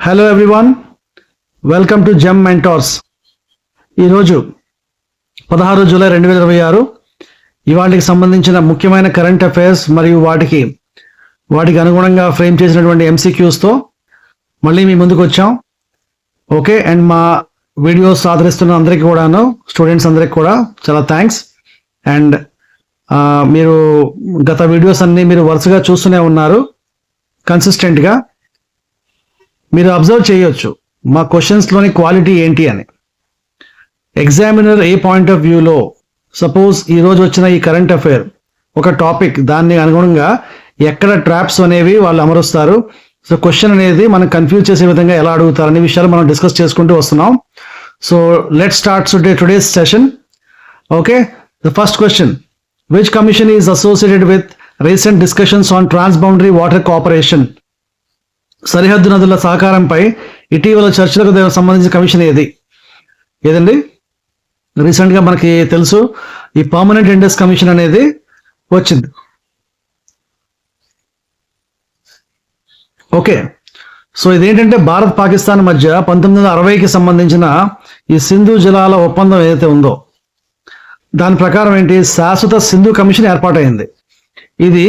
Hello everyone, welcome to gem mentors. ఈరోజు 16 July 2026 ఇవాళకి సంబంధించిన ముఖ్యమైన కరెంట్ అఫైర్స్ మరియు వాటికి అనుగుణంగా ఫ్రేమ్ చేసినటువంటి ఎంసీక్యూస్తో మళ్ళీ మీ ముందుకు వచ్చాం. ఓకే, అండ్ మా వీడియోస్ ఆదరిస్తున్న అందరికీ కూడాను, స్టూడెంట్స్ అందరికి కూడా చాలా థ్యాంక్స్. అండ్ మీరు గత వీడియోస్ అన్నీ మీరు వరుసగా చూస్తూనే ఉన్నారు కన్సిస్టెంట్గా. మీరు అబ్జర్వ్ చేయొచ్చు మా క్వశ్చన్స్లోని క్వాలిటీ ఏంటి అని. ఎగ్జామినర్ ఏ పాయింట్ ఆఫ్ వ్యూలో సపోజ్ ఈరోజు వచ్చిన ఈ కరెంట్ అఫైర్ ఒక టాపిక్, దాన్ని అనుగుణంగా ఎక్కడ ట్రాప్స్ అనేవి వాళ్ళు అమరుస్తారు, సో క్వశ్చన్ అనేది మనం కన్ఫ్యూజ్ చేసే విధంగా ఎలా అడుగుతారు అనే విషయాలు మనం డిస్కస్ చేసుకుంటూ వస్తున్నాం. So let's start today's session. Okay, the first question, which commission is associated with recent discussions on transboundary water cooperation? సరిహద్దు నదుల సహకారంపై ఇటీవల చర్చలకు సంబంధించిన కమిషన్ ఏదండి? రీసెంట్గా మనకి తెలుసు ఈ పర్మనెంట్ ఇండస్ కమిషన్ అనేది వచ్చింది. ఓకే, సో ఇదేంటంటే భారత్ పాకిస్తాన్ మధ్య 1960కి సంబంధించిన ఈ సింధు జలాల ఒప్పందం ఏదైతే ఉందో దాని ప్రకారం ఏంటి, శాశ్వత సింధు కమిషన్ ఏర్పాటైంది. ఇది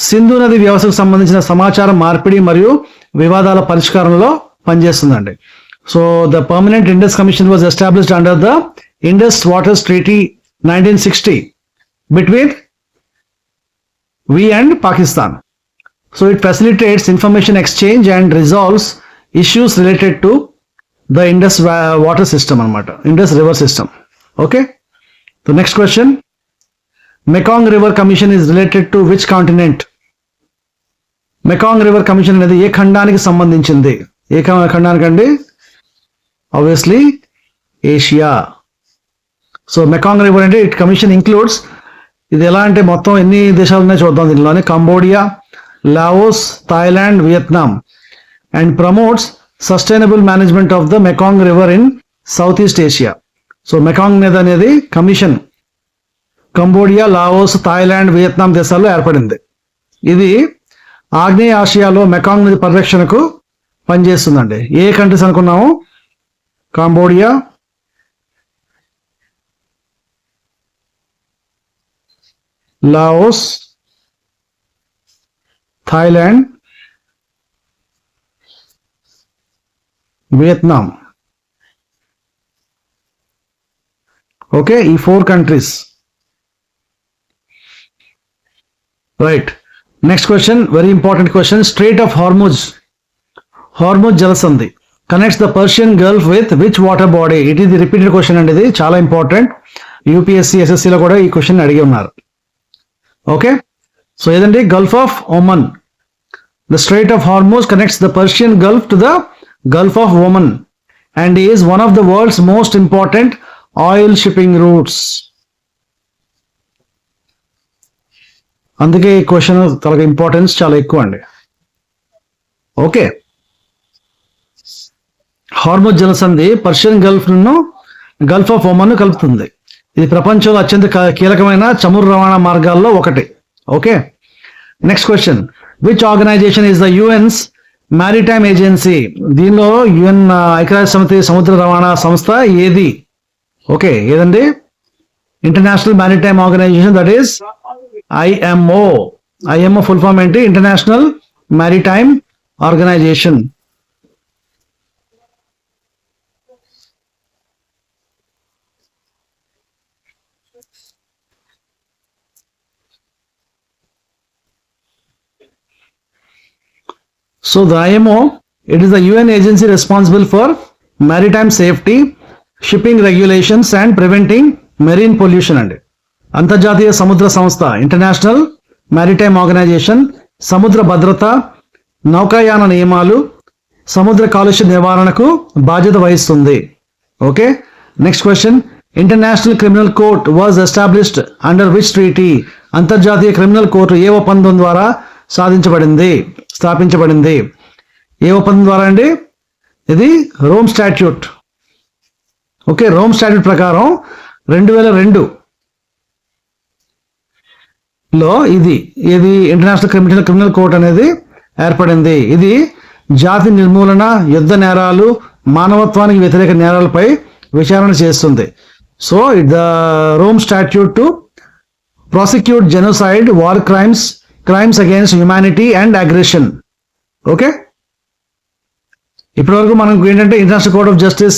సింధు నది వ్యవస్థకు సంబంధించిన సమాచార మార్పిడి మరియు వివాదాల పరిష్కారంలో పనిచేస్తుందండి. So the permanent Indus commission was established under the Indus waters treaty 1960 between we and Pakistan. So it facilitates information exchange and resolves issues related to the Indus water system అనమాట, Indus river system. Okay, the next question, Mekong river commission is related to which continent? Mekong river commission అనేది ఏ ఖండానికి సంబంధించింది? ఏ ఖండానికి అండి? Obviously Asia. So Mekong river అంటే it commission includes, ఇది ఎలా అంటే మొత్తం ఎన్ని దేశాలు ఉన్నాయో చూద్దాం దీనిలోనే, Cambodia, Laos, Thailand, Vietnam, and promotes sustainable management of the Mekong river in south east Asia. So Mekong నది అనేది commission Cambodia, Laos, Thailand, Vietnam దేశాల్లో ఏర్పడింది. ఇది ఆగ్నేయ ఆసియాలో మెకాంగ్ నది పరిరక్షణకు పనిచేస్తుందండి. ఏ కంట్రీస్ అనుకున్నాము? Cambodia, Laos, Thailand, Vietnam. Okay, ఈ 4 countries. Right, next question, very important question. Strait of Hormuz, Hormuz జలసంధి connects the Persian gulf with which water body? It is the repeated question అండి, ఇది చాలా ఇంపార్టెంట్. యూపీఎస్సీ, ఎస్ఎస్సీలో కూడా ఈ question అడిగి ఉన్నారు. Okay, so ఏదండి? Gulf of Oman. The strait of Hormuz connects the Persian gulf to the gulf of Oman and is one of the world's most important oil shipping routes. అందుకే ఈ question తనకు importance చాలా ఎక్కువ అండి. ఓకే, Hormuz జలసంధి Persian gulf ను gulf of Oman కలుపుతుంది. ఇది ప్రపంచంలో అత్యంత కీలకమైన చమురు రవాణా మార్గాల్లో ఒకటి. Okay, next question, which organisation is the UN's maritime agency? దీనిలో యుఎన్ ఐక్యరాజ్య సమితి సముద్ర రవాణా సంస్థ ఏది? ఓకే, ఏదండి? International maritime organisation, that is IMO. IMO full form ఏంటి? International maritime organisation. So the IMO, it is the UN agency responsible for maritime safety, shipping regulations and preventing marine pollution అండి. అంతర్జాతీయ సముద్ర సంస్థ, international maritime organisation, సముద్ర భద్రత, నౌకాయాన నియమాలు, సముద్ర కాలుష్య నివారణకు బాధ్యత వహిస్తుంది. Okay, next question, international Criminal court was established under which treaty? అంతర్జాతీయ క్రిమినల్ కోర్టు ఏ ఒప్పందం ద్వారా స్థాపించబడింది? ఏ ఒప్పందం ద్వారా అండి? ఇది Rome statute. Okay, Rome statute ప్రకారం 2002 లో ఇది ఇంటర్నేషనల్ క్రిమినల్ కోర్ట్ అనేది ఏర్పడింది. ఇది జాతి నిర్మూలన, యుద్ధ నేరాలు, మానవత్వానికి వ్యతిరేక నేరాలపై విచారణ చేస్తుంది. So the Rome statute to prosecute genocide, war crimes, crimes against humanity and aggression. Okay, ఇప్పటివరకు మనకు ఏంటంటే ఇంటర్నేషనల్ కోర్ట్ ఆఫ్ జస్టిస్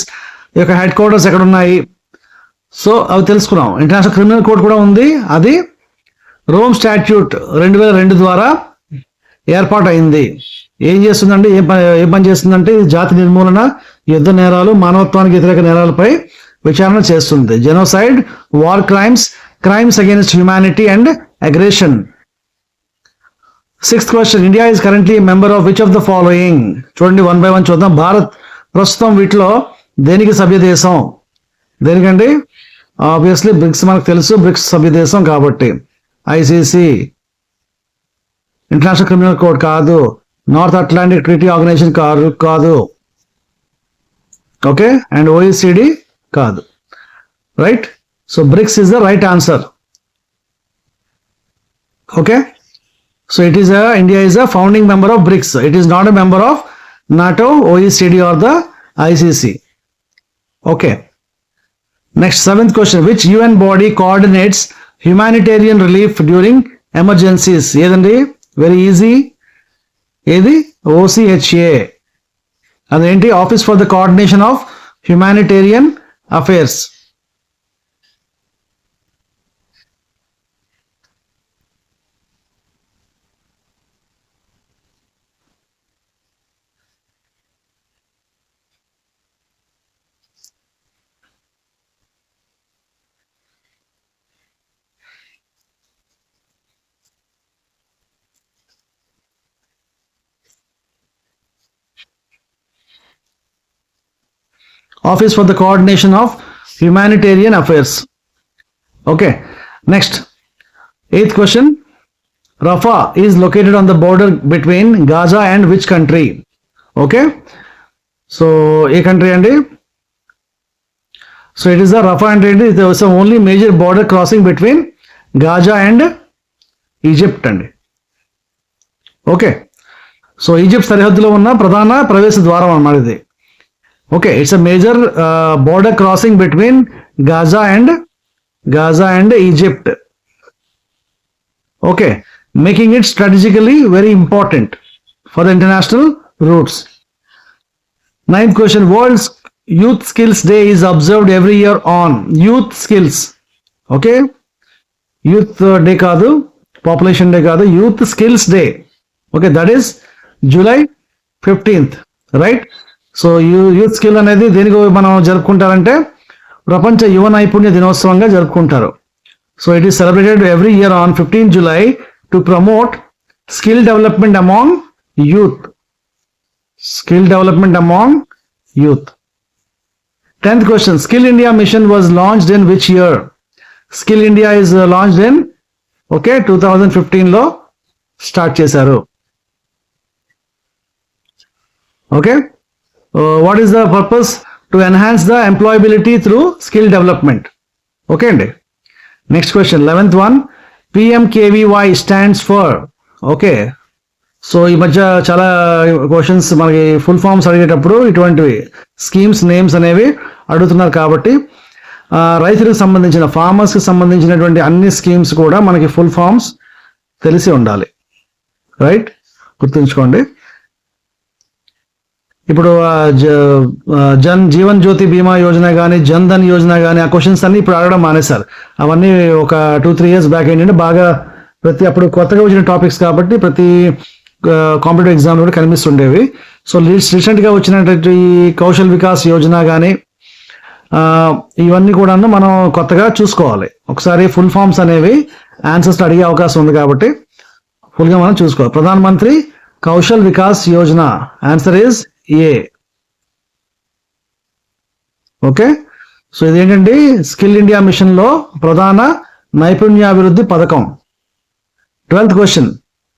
యొక్క హెడ్ క్వార్టర్స్ ఎక్కడ ఉన్నాయి, సో అవి తెలుసుకున్నాం. ఇంటర్నేషనల్ క్రిమినల్ కోర్ట్ కూడా ఉంది, అది రోమ్ స్టాట్యూట్ 2002 ద్వారా ఏర్పాటు అయింది. ఏం చేస్తుందంటే ఏం పని చేస్తుందంటే జాతి నిర్మూలన, యుద్ధ నేరాలు, మానవత్వానికి వ్యతిరేక నేరాలపై విచారణ చేస్తుంది. Genocide, war crimes, crimes against humanity and aggression. 6th question, India is currently member of which of the following? చూడండి, 1 by 1 చూద్దాం. భారత్ ప్రస్తుతం వీటిలో దేనికి సభ్య దేశం? దేనికండి? ఆబ్వియస్లీ బ్రిక్స్, మనకు తెలుసు బ్రిక్స్ సభ్య దేశం కాబట్టి. ఐసిసి, ఇంటర్నేషనల్ క్రిమినల్ కోర్ట్ కాదు, నార్త్ అట్లాంటిక్ ట్రీటీ ఆర్గనైజేషన్ కాదు, ఓకే, అండ్ OECD కాదు. Right, so BRICS is the right answer. Okay, so India is a founding member of BRICS. It is not a member of NATO, OECD or the ICC. Okay, next 7th question, which UN body coordinates humanitarian relief during emergencies? ఏదండి? Very easy, ఏది? OCHA. అదేంటి? Office for the coordination of humanitarian affairs. Office for the Coordination of Humanitarian Affairs. Okay, next 8th question, Rafah is located on the border between Gaza and which country? Okay, so a country and so it is the Rafah, and it is the only major border crossing between Gaza and Egypt and okay, so Egypt సరిహద్దులో ఉన్న ప్రధాన ప్రవేశ ద్వారం అన్నమాట ఇది. Okay, it's a major border crossing between Gaza and Egypt. Okay, making it strategically very important for the international routes. 9th question, World Youth Skills Day is observed every year on youth skills. Okay, youth day kaadu, population day kaadu, youth skills day. Okay, that is July 15th, right? So youth skill అనేది దేనికి మనం జరుపుకుంటారంటే ప్రపంచ యువ నైపుణ్య దినోత్సవంగా జరుపుకుంటారు. So it is celebrated every year on 15 July to promote skill development among youth. Skill development among youth. 10th question, skill India mission was launched in which year? Skill India is launched in 2015లో start చేశారు. Okay, what is the purpose? To enhance the employability through skill development. Okay అండి. Next question 11th one, PMKVY stands for. Okay, so ఈ మధ్య చాలా questions మనకి full forms అడిగేటప్పుడు ఇటువంటివి schemes names అనేవి అడుగుతున్నారు కాబట్టి రైతులకు సంబంధించిన, ఫార్మర్స్కి సంబంధించినటువంటి అన్ని స్కీమ్స్ కూడా మనకి ఫుల్ ఫామ్స్ తెలిసి ఉండాలి. రైట్, గుర్తుంచుకోండి. ఇప్పుడు జీవన్ జ్యోతి బీమా యోజన కానీ, జన్ ధన్ యోజన కానీ, ఆ క్వశ్చన్స్ అన్ని ఇప్పుడు అడగడం మానేశారు. అవన్నీ ఒక 2-3 years బ్యాక్ ఏంటంటే బాగా అప్పుడు కొత్తగా వచ్చిన టాపిక్స్ కాబట్టి ప్రతి కాంపిటేటివ్ ఎగ్జామ్ కూడా కనిపిస్తుండేవి. సో రీసెంట్గా వచ్చినటువంటి కౌశల్ వికాస్ యోజన కానీ ఇవన్నీ కూడా మనం కొత్తగా చూసుకోవాలి. ఒకసారి ఫుల్ ఫామ్స్ అనేవి ఆన్సర్స్ అడిగే అవకాశం ఉంది కాబట్టి ఫుల్గా మనం చూసుకోవాలి. Pradhan Mantri Kaushal Vikas Yojana, answer is a. Okay, so ఇదేంటండి స్కిల్ ఇండియా మిషన్ లో ప్రధాన నైపుణ్యాభివృద్ధి పథకం. 12th question,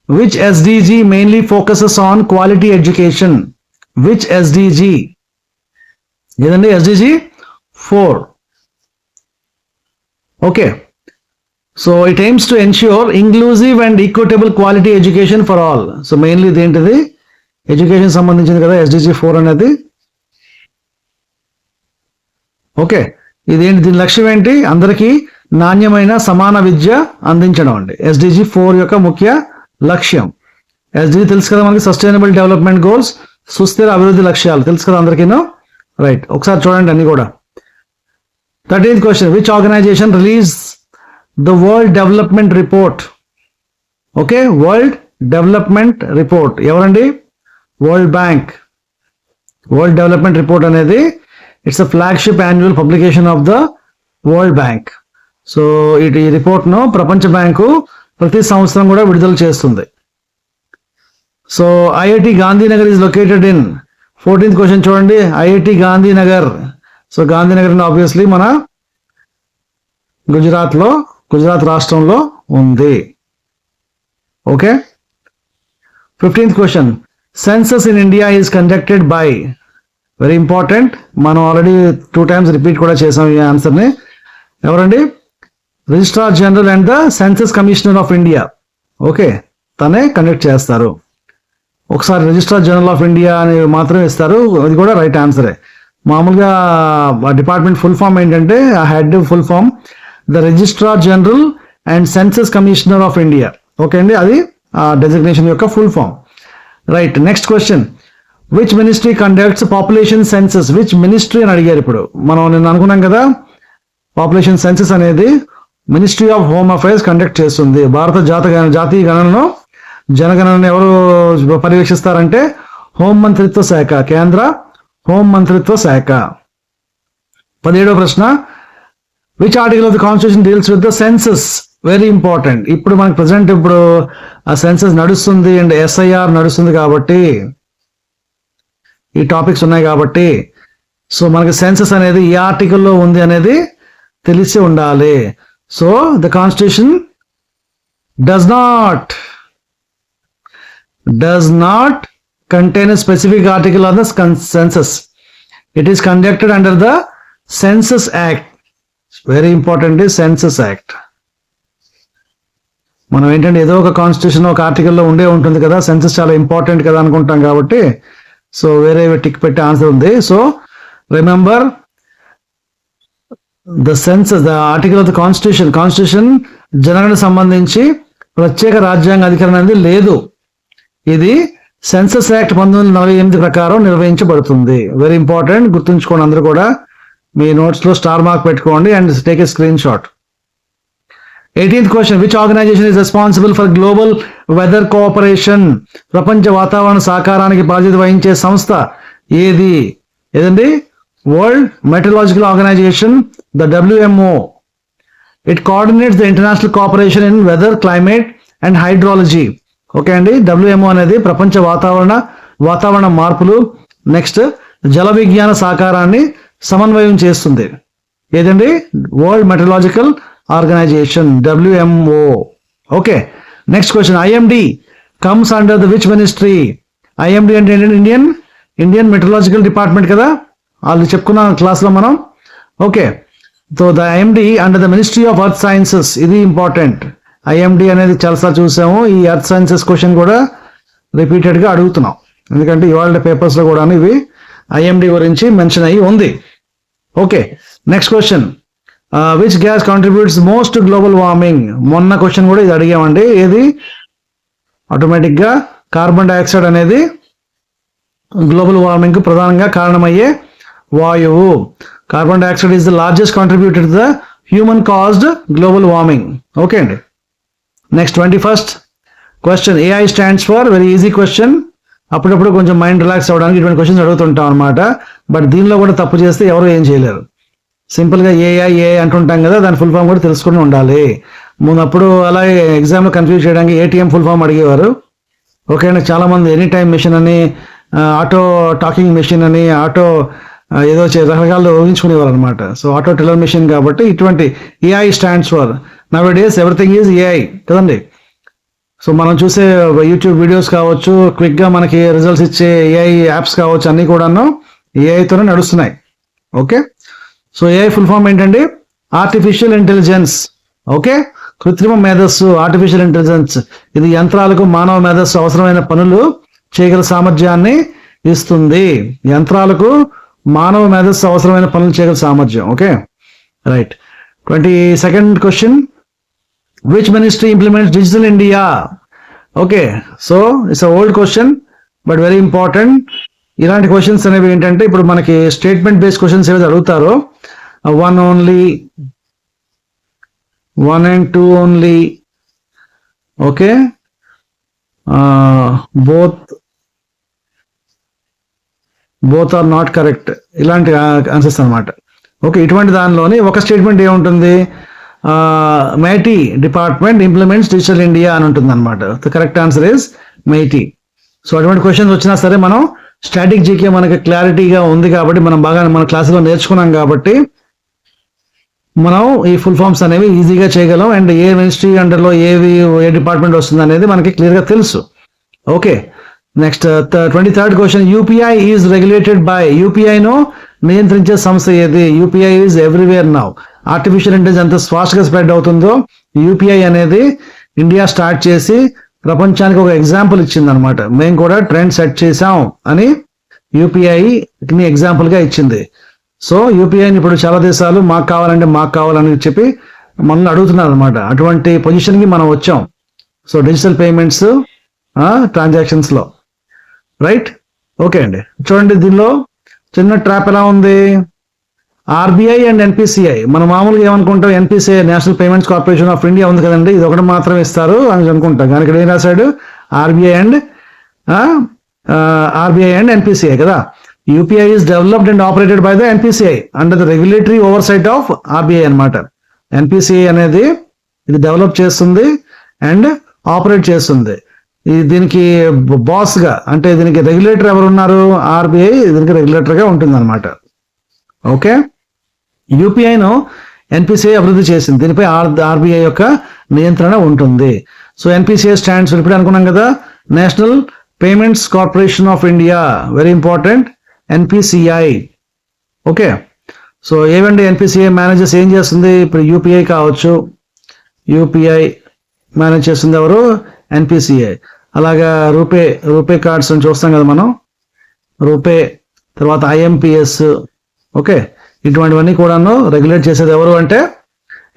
which SDG mainly focuses on quality education? Which SDG? ఏదండి? SDG 4. Okay, so it AIIMS to ensure inclusive and equitable quality education for all. So mainly ఇదేంటిది? Education సంబంధించింది కదా SDG 4 అనేది. Okay, ఇదేంటి, దీని లక్ష్యం ఏంటి? అందరికీ నాణ్యమైన సమాన విద్య అందించడం అండి SDG 4 యొక్క ముఖ్య లక్ష్యం. SDG తెలుసు కదా మనకి, సస్టైనబుల్ డెవలప్మెంట్ గోల్స్, సుస్థిర అభివృద్ధి లక్ష్యాలు తెలుసు కదా అందరికీను. రైట్, ఒకసారి చూడండి అన్ని కూడా. 13th question, which organisation release the world development report? Okay, world development report ఎవరండి? World bank. World development report అనేది it's a flagship annual publication of the world bank. So ఈ రిపోర్ట్ను ప్రపంచ బ్యాంకు ప్రతి సంవత్సరం కూడా విడుదల చేస్తుంది. So IIT Gandhinagar is located in 14th question చూడండి, IIT Gandhinagar. So Gandhinagar obviously మన గుజరాత్ రాష్ట్రంలో ఉంది. Okay, 15th question, census in India is conducted by, very important, మనం ఆల్రెడీ 2 times రిపీట్ కూడా చేసాం ఈ ఆన్సర్ని. ఎవరండి? Registrar General and the census Commissioner of India. Okay, తనే కండక్ట్ చేస్తారు. ఒకసారి రిజిస్ట్రార్ జనరల్ ఆఫ్ ఇండియా అని మాత్రమే ఇస్తారు, అది కూడా రైట్ ఆన్సరే. మామూలుగా డిపార్ట్మెంట్ ఫుల్ ఫామ్ ఏంటంటే, ఆ head full form the Registrar General and Census Commissioner of India. Okay అండి, అది ఆ డెసిగ్నేషన్ యొక్క full form. Right, next question, which ministry conducts population census? Which ministry అని అడిగారు. ఇప్పుడు మనం నిన్న అనుకున్నాం కదా, పాపులేషన్ సెన్సస్ అనేది Ministry of Home Affairs conduct చేస్తుంది. భారత జాతీయ గణనను, జనగణనను ఎవరు పర్యవేక్షిస్తారంటే హోం మంత్రిత్వ శాఖ, కేంద్ర హోం మంత్రిత్వ శాఖ. 17వ ప్రశ్న, which article of the constitution deals with the census? Very important. ఇప్పుడు మనకి ప్రెసెంట్ ఇప్పుడు ఆ సెన్సస్ నడుస్తుంది అండ్ SIR నడుస్తుంది కాబట్టి, ఈ టాపిక్స్ ఉన్నాయి కాబట్టి, సో మనకి సెన్సస్ అనేది ఈ ఆర్టికల్లో ఉంది అనేది తెలిసి ఉండాలి. So the constitution does not contain a specific article on the census. It is conducted under the Census Act. Very important is Census Act. మనం ఏంటంటే ఏదో ఒక కాన్స్టిట్యూషన్ ఒక ఆర్టికల్లో ఉండే ఉంటుంది కదా, సెన్సస్ చాలా ఇంపార్టెంట్ కదా అనుకుంటాం కాబట్టి, సో వేరే టిక్ పెట్టే ఆన్సర్ ఉంది. So remember the census, the article of the constitution జనగణన సంబంధించి ప్రత్యేక రాజ్యాంగ అధికారం అనేది లేదు. ఇది సెన్సస్ యాక్ట్ 1948 ప్రకారం నిర్వహించబడుతుంది. వెరీ ఇంపార్టెంట్, గుర్తుంచుకోండి అందరూ కూడా. మీ నోట్స్లో స్టార్ మార్క్ పెట్టుకోండి and take a screen shot. 18th question, which organisation is responsible for global weather cooperation? ప్రపంచ వాతావరణ సహకారానికి బాధ్యత వహించే సంస్థ ఏదండి? World Meteorological Organisation, the WMO. It coordinates the international cooperation in weather, climate and hydrology. Okay అండి, WMO అనేది ప్రపంచ వాతావరణ మార్పులు, నెక్స్ట్ జల విజ్ఞాన సహకారాన్ని సమన్వయం చేస్తుంది. ఏదండి? World Meteorological Organisation, WMO. Okay, next question, IMD comes under the which ministry? IMD అంటే ఏంటంటే ఇండియన్ మెటలాజికల్ డిపార్ట్మెంట్ కదా, వాళ్ళు చెప్పుకున్న క్లాస్లో మనం. Okay, so the IMD under the ministry of earth sciences. ఇది ఇంపార్టెంట్. IMD అనేది చాలాసార్లు చూసాము. ఈ ఎర్త్ సైన్సెస్ క్వశ్చన్ కూడా రిపీటెడ్గా అడుగుతున్నాం, ఎందుకంటే ఇవాళ పేపర్స్లో కూడా ఇవి IMD గురించి మెన్షన్ అయ్యి ఉంది. Okay, next question, which gas contributes most to global warming? మొన్న క్వశ్చన్ కూడా ఇది అడిగామండి. ఏది? ఆటోమేటిక్గా కార్బన్ డైఆక్సైడ్ అనేది గ్లోబల్ వార్మింగ్కు ప్రధానంగా కారణమయ్యే వాయువు. Carbon dioxide is the largest contributor to the human caused global warming. Okay అండి, next 21st question, AI stands for, very easy question. అప్పుడప్పుడు కొంచెం మైండ్ రిలాక్స్ అవ్వడానికి ఇటువంటి క్వశ్చన్స్ అడుగుతుంటాం అనమాట. బట్ దీనిలో కూడా తప్పు చేస్తే ఎవరు ఏం చేయలేరు. సింపుల్గా AI అంటుంటాం కదా, దాని ఫుల్ ఫామ్ కూడా తెలుసుకుని ఉండాలి. ముందప్పుడు అలాగే ఎగ్జామ్లో కన్ఫ్యూజ్ చేయడానికి ATM ఫుల్ ఫామ్ అడిగేవారు. ఓకే అండి, చాలామంది ఎనీ టైమ్ మెషిన్ అని, ఆటో టాకింగ్ మెషిన్ అని, ఆటో ఏదో రకరకాలు ఊహించుకునేవారు అనమాట. సో ఆటో టెల్లర్ మెషిన్ కాబట్టి ఇటువంటి AI stands for, now days everything is AI కదండి. సో మనం చూసే యూట్యూబ్ వీడియోస్ కావచ్చు, క్విక్గా మనకి రిజల్ట్స్ ఇచ్చే AI యాప్స్ కావచ్చు, అన్నీ కూడాను AIతోనే నడుస్తున్నాయి. Okay, so AI full form ఏంటండి? Artificial intelligence. ఓకే, కృత్రిమ మేధస్సు, ఆర్టిఫిషియల్ ఇంటెలిజెన్స్. ఇది యంత్రాలకు మానవ మేధస్సు అవసరమైన పనులు చేయగల సామర్థ్యాన్ని ఇస్తుంది. యంత్రాలకు మానవ మేధస్సు అవసరమైన పనులు చేయగల సామర్థ్యం. Okay, right. 22nd question, which ministry implements digital India? Okay, so it's old question but very important. ఇలాంటి క్వశ్చన్స్ అనేవి ఏంటంటే ఇప్పుడు మనకి స్టేట్మెంట్ బేస్డ్ క్వశ్చన్స్ ఏవైతే అడుగుతారో 1 only, 1 and 2 only, okay, both are not correct, ఇలాంటి ఆన్సర్స్ అనమాట. ఓకే, ఇటువంటి దానిలోని ఒక స్టేట్మెంట్ ఏముంటుంది, MeitY department implements digital India అని ఉంటుంది అనమాట. The correct answer is MeitY. So అటువంటి క్వశ్చన్స్ వచ్చినా సరే మనం స్టాటిక్ జీకే మనకి క్లారిటీగా ఉంది కాబట్టి మనం బాగా మన క్లాసులో నేర్చుకున్నాం కాబట్టి మనం ఈ ఫుల్ ఫామ్స్ అనేవి ఈజీగా చేయగలం. అండ్ ఏ మినిస్ట్రీ అండర్లో ఏ డిపార్ట్మెంట్ వస్తుంది అనేది మనకి క్లియర్గా తెలుసు. Okay, next 23rd question, UPI is regulated by? యూపీఐను నియంత్రించే సంస్థ ఏది? UPI is everywhere now. Artificial intelligence ఎంత ఫాస్ట్గా స్ప్రెడ్ అవుతుందో యూపీఐ అనేది ఇండియా స్టార్ట్ చేసి ప్రపంచానికి ఒక ఎగ్జాంపుల్ ఇచ్చింది అనమాట. మేము కూడా ట్రెండ్ సెట్ చేసాం అని యూపీఐని ఎగ్జాంపుల్గా ఇచ్చింది. సో యూపీఐని ఇప్పుడు చాలా దేశాలు మాకు కావాలని చెప్పి మనల్ని అడుగుతున్నారు అనమాట. అటువంటి పొజిషన్కి మనం వచ్చాం. సో డిజిటల్ పేమెంట్స్ ట్రాన్సాక్షన్స్లో, రైట్. ఓకే అండి, చూడండి దీనిలో చిన్న ట్రాప్ ఎలా ఉంది. ఆర్బీఐ అండ్ ఎన్పిసిఐ, మనం మామూలుగా ఏమనుకుంటాం, NPCI national payments corporation of India ఉంది కదండి, ఇది ఒకటి మాత్రం ఇస్తారు అని అనుకుంటాం. కానీ ఇక్కడ ఏం రాశాడు, ఆర్బీఐ అండ్ ఎన్పిసిఐ కదా. UPI is developed and operated by the NPCI under the regulatory oversight of RBI అనమాట. ఎన్పిసిఐ అనేది ఇది డెవలప్ చేస్తుంది అండ్ ఆపరేట్ చేస్తుంది. దీనికి బాస్ గా, అంటే దీనికి రెగ్యులేటర్ ఎవరు ఉన్నారు, ఆర్బీఐ దీనికి రెగ్యులేటర్ గా ఉంటుంది అనమాట. ఓకే, యూపీఐను ఎన్పిసిఐ అభివృద్ధి చేసింది, దీనిపై ఆర్బీఐ యొక్క నియంత్రణ ఉంటుంది. సో ఎన్పిసిఐ స్టాండ్స్ ఇప్పుడు అనుకున్నాం కదా, national payments corporation of India, very important, NPCI. Okay, so ఏవండి ఎన్పిసిఐ మేనేజర్స్ ఏం చేస్తుంది, ఇప్పుడు యూపీఐ కావచ్చు, యూపీఐ మేనేజ్ చేస్తుంది ఎవరు, ఎన్పిసిఐ. అలాగా రూపే కార్డ్స్ అని చూస్తాం కదా మనం, రూపే, తర్వాత ఐఎంపిఎస్, ఓకే, ఇటువంటివన్నీ కూడాను రెగ్యులేట్ చేసేది ఎవరు అంటే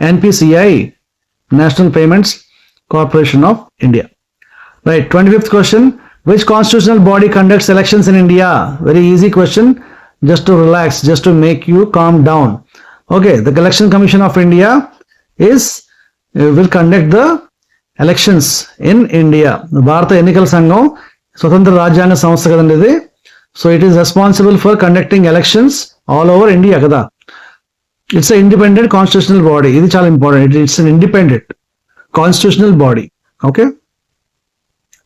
NPCI, national payments corporation of India. Right. 25th question, which constitutional body conducts elections in India? Very easy question, just to relax, just to make you calm down. Okay, the election commission of India will conduct the elections in India. భారత ఎన్నికల సంఘం స్వతంత్ర రాజ్యాంగ సంస్థ కదండి ఇది. So it is responsible for conducting elections all over India కదా. It's a independent constitutional body, ఇది చాలా important, it's an independent constitutional body. Okay.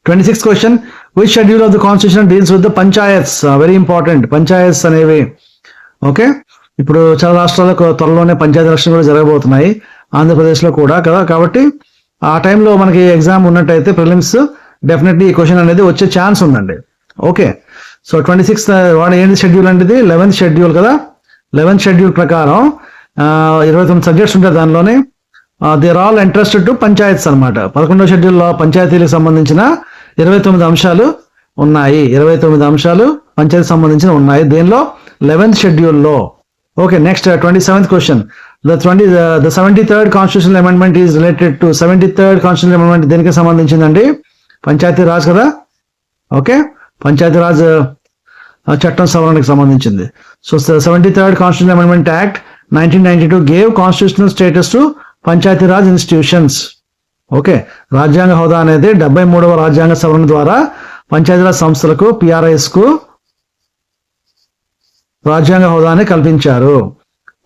26th question, which schedule of the constitution deals with the panchayats? Very important, panchayats అనేవి. Okay, ఇప్పుడు చాలా రాష్ట్రాలకు త్వరలోనే panchayat election కూడా జరగబోతున్నాయి, ఆంధ్రప్రదేశ్లో కూడా కదా. కాబట్టి ఆ టైంలో మనకి ఎగ్జామ్ ఉన్నట్టయితే ప్రిలిమ్స్ డెఫినెట్లీ ఈ క్వశ్చన్ అనేది వచ్చే ఛాన్స్ ఉందండి. ఓకే, సో 26th వాడు ఏంటి షెడ్యూల్ అంటే 11th షెడ్యూల్ కదా. 11th షెడ్యూల్ ప్రకారం 29 సబ్జెక్ట్స్ ఉంటాయి దానిలోనే. They are all interested to panchayats అనమాట. 11వ షెడ్యూల్లో పంచాయతీలకు సంబంధించిన 29 అంశాలు ఉన్నాయి. 29 అంశాలు పంచాయతీ సంబంధించిన ఉన్నాయి దీనిలో 11th షెడ్యూల్లో. Okay, next 27th question, the 73rd constitutional amendment is related to 73rd constitutional amendment దేనికి సంబంధించిందండి? పంచాయతీ రాజ్ కదా. ఓకే, పంచాయతీ రాజ్ చట్టం సవరణకు సంబంధించింది. So 73rd constitutional amendment act 1992 gave constitutional status to panchayati Raj institutions. Okay, రాజ్యాంగ హోదా అనేది 73వ రాజ్యాంగ సవరణ ద్వారా పంచాయతీరాజ్ సంస్థలకు, పిఆర్ఐస్ కు రాజ్యాంగ హోదాని కల్పించారు.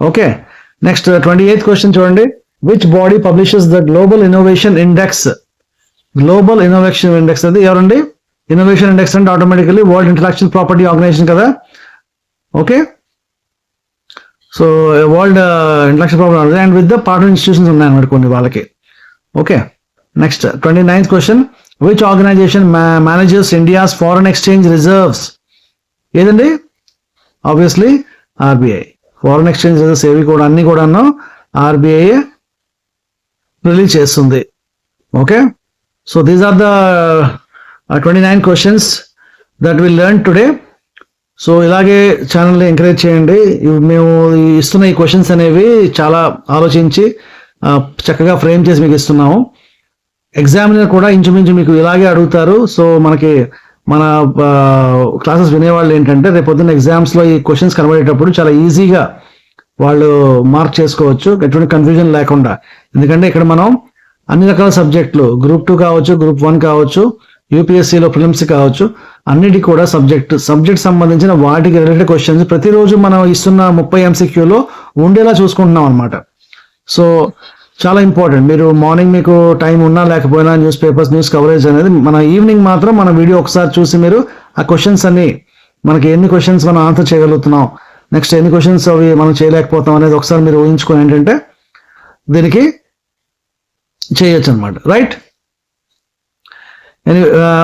ఓకే, నెక్స్ట్ 28th క్వశ్చన్ చూడండి, which body publishes the global innovation index? Global innovation index అది ఎవరండి? ఇన్నోవేషన్ ఇండెక్స్ అంటే automatically world intellectual property organisation కదా. Okay, so world intellectual property and with the partner institutions ఉన్నాయన్నమాట కొన్ని వాళ్ళకి. Okay, next 29th question, which organisation manages India's foreign exchange reserves? ఏదండి? Obviously RBI. Foreign exchange reserves ఏవి కూడా అన్ని కూడాను RBI release చేస్తుంది. Okay, so these are the 29 questions. That will learn today. So ఇలాగే ఛానల్ని ఎంకరేజ్ చేయండి. మేము ఇస్తున్న ఈ క్వశ్చన్స్ అనేవి చాలా ఆలోచించి చక్కగా ఫ్రేమ్ చేసి మీకు ఇస్తున్నాము. ఎగ్జామినర్ కూడా ఇంచుమించు మీకు ఇలాగే అడుగుతారు. సో మనకి మన క్లాసెస్ వినేవాళ్ళు ఏంటంటే రేపు పొద్దున్న ఎగ్జామ్స్లో ఈ క్వశ్చన్స్ కనబడేటప్పుడు చాలా ఈజీగా వాళ్ళు మార్క్ చేసుకోవచ్చు, ఎటువంటి కన్ఫ్యూజన్ లేకుండా. ఎందుకంటే ఇక్కడ మనం అన్ని రకాల సబ్జెక్టులు, గ్రూప్ 2 కావచ్చు, గ్రూప్ 1 కావచ్చు, యూపీఎస్సీలో ప్రిలిమ్స్ కావచ్చు, అన్నిటికీ కూడా సబ్జెక్ట్ సంబంధించిన వాటికి రిలేటెడ్ క్వశ్చన్స్ ప్రతిరోజు మనం ఇస్తున్న 30 MCQలో ఉండేలా చూసుకుంటున్నాం అనమాట. సో చాలా ఇంపార్టెంట్. మీరు మార్నింగ్ మీకు టైం ఉన్నా లేకపోయినా న్యూస్ పేపర్స్, న్యూస్ కవరేజ్ అనేది మన ఈవినింగ్ మాత్రం మన వీడియో ఒకసారి చూసి మీరు ఆ క్వశ్చన్స్ అన్ని మనకి ఎన్ని క్వశ్చన్స్ మనం ఆన్సర్ చేయగలుగుతున్నాం, నెక్స్ట్ ఎన్ని క్వశ్చన్స్ అవి మనం చేయలేకపోతాం అనేది ఒకసారి మీరు ఊహించుకొని ఏంటంటే దీనికి చేయొచ్చు అనమాట. Right?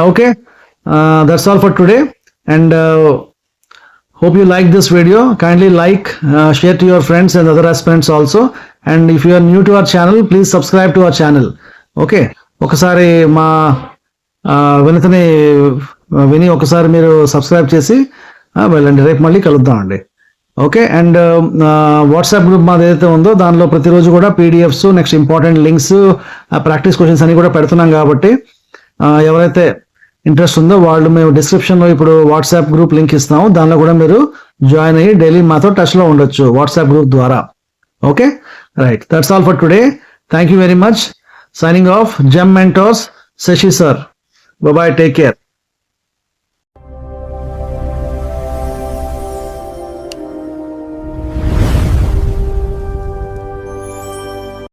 Okay, that's all for today, and hope you like this video. Kindly like, share to your friends and other aspirants also, and if you are new to our channel, please subscribe to our channel. Okay, ఒకసారి మా వినతిని విని ఒకసారి మీరు subscribe చేసి వెళ్ళండి. రేపు మళ్ళీ కలుద్దామండి. ఓకే, అండ్ వాట్సాప్ గ్రూప్ మాది ఏదైతే ఉందో దానిలో ప్రతిరోజు కూడా PDFs, next important links, practice questions అన్ని కూడా పెడుతున్నాం కాబట్టి ఎవరైతే ఇంట్రెస్ట్ ఉందో వాళ్ళు మేము డిస్క్రిప్షన్లో ఇప్పుడు వాట్సాప్ గ్రూప్ లింక్ ఇస్తాము, దానిలో కూడా మీరు జాయిన్ అయ్యి డైలీ మాతో టచ్లో ఉండొచ్చు వాట్సాప్ గ్రూప్ ద్వారా. Okay, right, that's all for today. Thank you very much. Signing off, gem mentors, Shashi sir. Bye, take care.